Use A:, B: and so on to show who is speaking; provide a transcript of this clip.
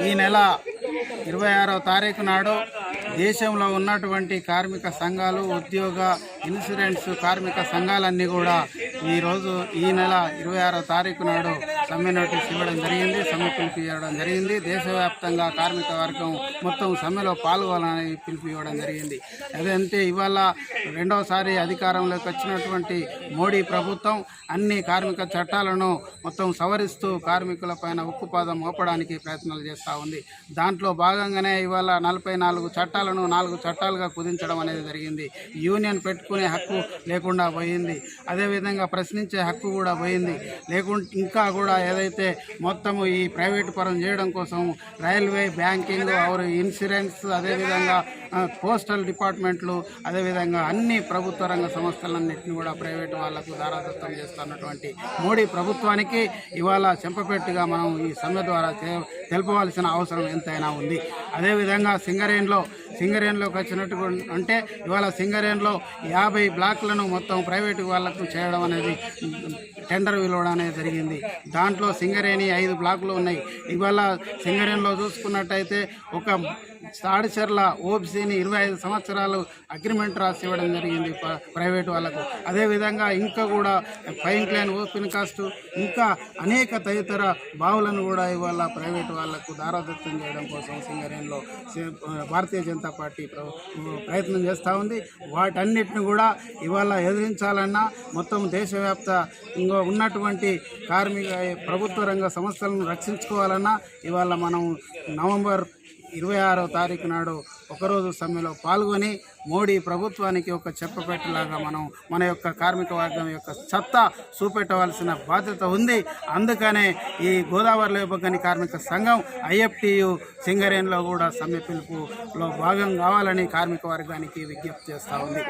A: ఈ నెల 26వ తారీఖు నాడు దేశంలో ఉన్నటువంటి కార్మిక సంఘాలు, ఉద్యోగ, ఇన్సూరెన్స్ కార్మిక సంఘాలన్నీ కూడా ఈరోజు ఈ నెల 26వ తారీఖు నాడు సమ్మె నోటీస్ ఇవ్వడం జరిగింది, సమ్మె పిలుపు ఇవ్వడం జరిగింది. దేశవ్యాప్తంగా కార్మిక వర్గం మొత్తం సమ్మెలో పాల్గొనాలని పిలుపు ఇవ్వడం జరిగింది. అదంటే ఇవాళ రెండవసారి అధికారంలోకి వచ్చినటువంటి మోడీ ప్రభుత్వం అన్ని కార్మిక చట్టాలను మొత్తం సవరిస్తూ కార్మికులపైన ఉక్కుపాదం మోపడానికి ప్రయత్నాలు చేస్తూ ఉంది. దాంట్లో భాగంగానే ఇవాళ 44 చట్టాలను 4 చట్టాలుగా కుదించడం అనేది జరిగింది. యూనియన్ పెట్టుకునే హక్కు లేకుండా పోయింది, అదేవిధంగా ప్రశ్నించే హక్కు కూడా పోయింది. ఇంకా కూడా ఏదైతే మొత్తము ఈ ప్రైవేటు పరం చేయడం కోసం రైల్వే, బ్యాంకింగ్, ఇన్సూరెన్స్, అదేవిధంగా పోస్టల్ డిపార్ట్మెంట్లు, అదేవిధంగా అన్ని ప్రభుత్వ రంగ సంస్థలన్నింటినీ కూడా ప్రైవేటు వాళ్లకు దారాదత్తం చేస్తున్నటువంటి మోడీ ప్రభుత్వానికి ఇవాళ చెంపపెట్టుగా మనం ఈ సమ్మె ద్వారా తెలుపవలసిన అవసరం ఎంతైనా ఉంది. అదేవిధంగా సింగరేణిలోకి వచ్చినట్టు అంటే ఇవాళ సింగరేణిలో 50 బ్లాక్లను మొత్తం ప్రైవేటు వాళ్లకు చేయడం అనేది టెండర్ విలువడం అనేది జరిగింది. దాంట్లో సింగరేణి 5 బ్లాకులు ఉన్నాయి. ఇవాళ సింగరేణిలో చూసుకున్నట్టయితే ఒక తాడిచెర్ల ఓబీసీని 25 సంవత్సరాలు అగ్రిమెంట్ రాసి ఇవ్వడం జరిగింది ప్రైవేటు వాళ్ళకు. అదేవిధంగా ఇంకా కూడా ఫైన్ క్లైన్, ఓపెన్ కాస్ట్, ఇంకా అనేక తదితర బావులను కూడా ఇవాళ ప్రైవేటు వాళ్లకు దారాదత్తం చేయడం కోసం సింగరేణిలో భారతీయ జనతా పార్టీ ప్రయత్నం చేస్తూ ఉంది. వాటన్నిటిని కూడా ఇవాళ ఎదిరించాలన్నా, మొత్తం దేశవ్యాప్తంగా ఉన్నటువంటి ప్రభుత్వ రంగ సంస్థలను రక్షించుకోవాలన్నా ఇవాళ మనం నవంబర్ 26వ తారీఖు నాడు ఒకరోజు సమ్మెలో పాల్గొని మోడీ ప్రభుత్వానికి ఒక చెప్పపెట్టలాగా మనం మన యొక్క కార్మిక వర్గం యొక్క సత్తా చూపెట్టవలసిన బాధ్యత ఉంది. అందుకనే ఈ గోదావరి లేబర్ కార్మిక సంఘం IFTU సింగరేణిలో కూడా సమ్మె పిలుపులో భాగం కావాలని కార్మిక వర్గానికి విజ్ఞప్తి చేస్తూ ఉంది.